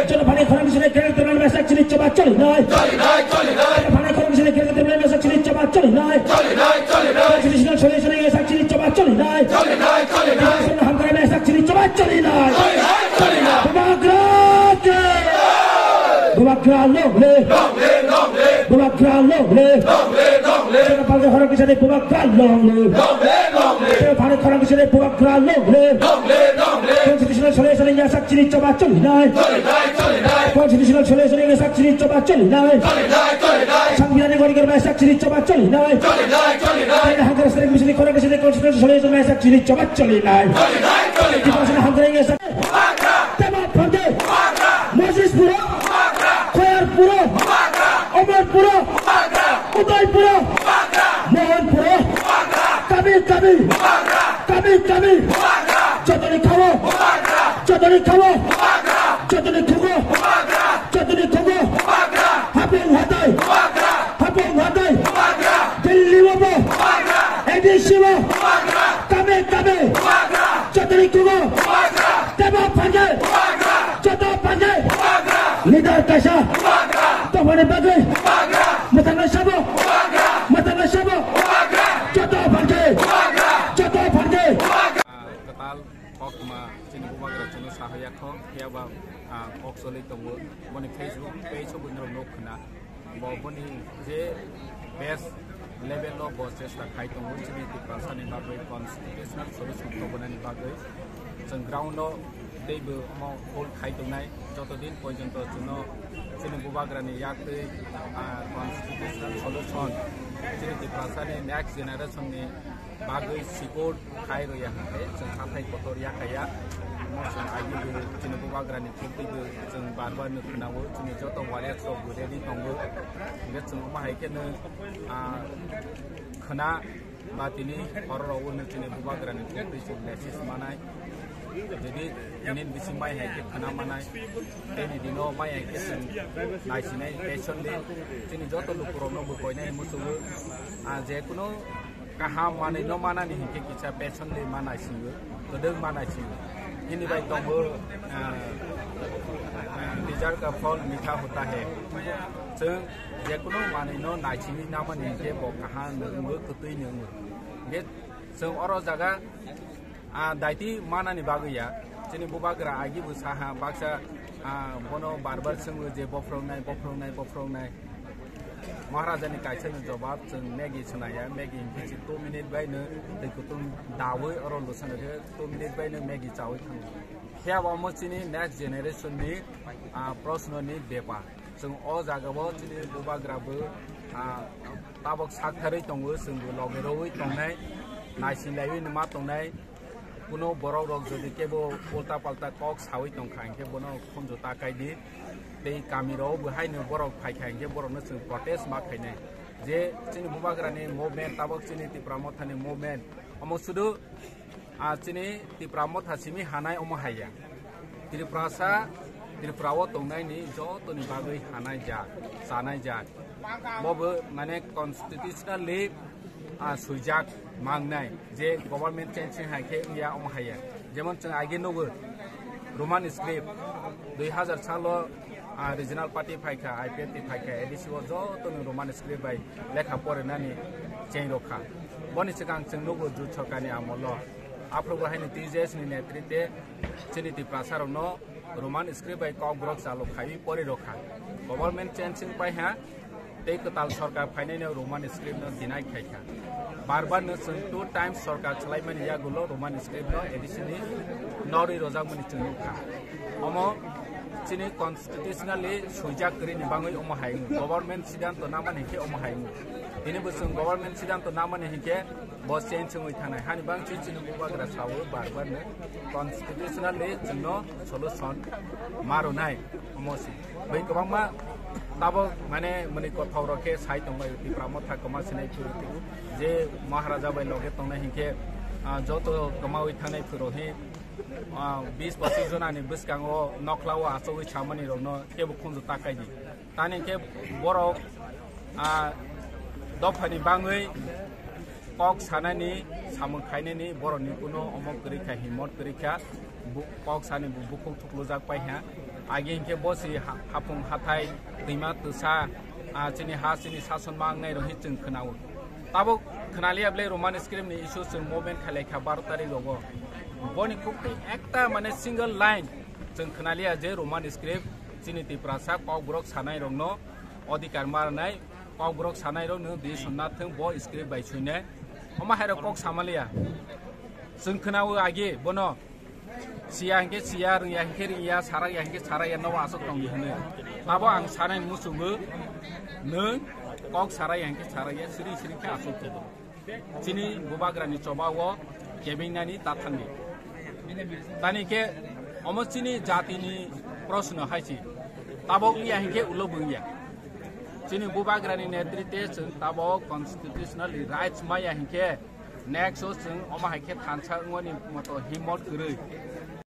Jangan panik orang sini kira terlalu masak cili coba coli naik. Panik orang sini kira terlalu masak cili coba coli naik. Cili sini masak cili coba coli naik. Sini hamkai masak cili coba coli naik. Bubagrano le. Jangan panik orang sini Bubagrano le. Jangan panik orang sini Bubagrano le. Sini masak cili coba coli naik. Konstitusional solusi masak cili coba coli naik. Sambilan yang kau masak cili coba coli naik. Ini hampir sering mesti korang kesini konstitusional solusi masak cili coba coli naik. Di mana hampir yang masak. Tembak pandai. Moses pura. Koyar pura. Omar pura. Uday pura. Mohan pura. Kami. Jodoni kawo. Jodoni Togo. Habong Hathai. Delhi wabo. Edisiwa. Kame. Jodoni Togo. Teba Pandai. Jodo Pandai. Leader Kasha. Tawani Bagai. Matanga Sabo. Jodo Pandai. Okma cini Bubagrano cini sahaya ko kaya ba oksoli tongo boni Facebook page ko bunro nokna bo boni je best level of bosses ta khai tongo cini ti prasani bagoi constitutional solution ko bonani bagoi jeng ground no deibo mo hol khai tongnai jotodin pojonto juno cini Bubagrano yakte constitutional solution cini ti prasani next generation ni bagoi sikot khai roya hai jeng Hathai Kotoro yakaya mosong ayu cini Bubagrano kiti jeng barbar nu kenawo cini joto walet so budedi tongo nge jeng umah ikene kena batini horor nu cini Bubagrano kiti jeng lesis manai jadi ini bisi mai hai ke kena manai ini dino mai hai ke jeng naisinai passion le cini joto lu purono bukoinai musuh je kuno kaham mana no mana ni hingke kita passion le mana singo kedeng mana singo ini baik tombo result का फल मीठा होता है जं जेकुनो mana no naisini nama ni hingke bo kaham nunggu ketui nunggu ge jeng oro jaga daiti mana ni bagaya cini Bubagrano agi busaha baksa bono barbar sengwe je bofrongnai Maharaja ni kaisa ni jawab jeng Maggie senaya Maggie hingke 2 minit baino dekutung dawe oro lusana ge 2 minit baino Maggie cawe thang kya wamo cini next generation ni prosno ni bepa jeng o jaga bo cini Bubagrano tabok sakthari tongo jeng logeroi tongnai naisinlai ni ma tongnai kuno borok rok jodi kebo ulta palta kok sawi tongkhang ke bono khonjo takai di tei kamiro bo haino borok phaikhang ke borok no jeng protest ma khaine je cini Bubagrano movement tabok cini ti pramothani movement omo sudu cini ti pramothasimi hanai omo haya Tirprawo tongnai ni joto ni bagoi hanai ja sanai ja bobo mane constitutionally sujak mangnai je government change haike ya omhaya jemon jeng age nogo roman script 2000 salo regional party phaika IPT phaika edisiwo joto ni roman script bai lekha pore nani change rokha boni sikang jeng nogo ju chokani amolo aprobo haini TJS ni netrite cini ti prasaro no roman script bai kok brok salo khai pore rokha government changing pai ha tei ketal sarkar phainai roman script no dinai khaika barbar no 2 times sarkar chlaimani ya gulo roman script no editioni nori rojak mani chungkha omo chini constitutionally sujak kri ni bangai omo haingu government sidanto namani ke omo haingu ini busung government sidanto namani hike bo change ngoi thanai hani bang chini Bubagrano sawo barbar no constitutionally chungno solution maronai omosi bai kobangma tabo mane mani Kotoro ke sai tongai ti pramotha koma sinai phuruti je Maharaja bai loge tongnai hingke joto kamawi thanai phurohi 20-25 jona ni biskango noklawa asowi chamani rokno kebo khonjo takai di tani ke borok dofani bangoi kok sanani samung khainani boroni kuno omok krikha himot krikha kok sani bukuk tuklujak pai ha agi hingke bosi hapung hathai दैमा दैसा chini ha chini sason mangnai rohi chung khnawo tabuk khnalia ble roman script ni issue chung movement khalai kha 12 tarikh rogo boni kukti ekta mane single line chung khnalia je roman script chini tiprasa kok brok sanai rongno odikar marnai kok brok sanai rong no di sunna thung bo script bai chuine oma hairo kok samalia chung khnawo agi bono siya hingke siya ringya hingke ringya saraya hingke saraya no asok tongi hene tabo ang sanai musumu nung kok saraya hingke saraya siri siri ke asok tido chini Bubagrani chobawo kebinani tathangi tani ke omo chini jati ni proshno haichi tabo ya hingke ulobungya chini Bubagrani netritwe chung tabo constitutional rights maya hingke next chung oma haike thansa ngoni moto himot gurui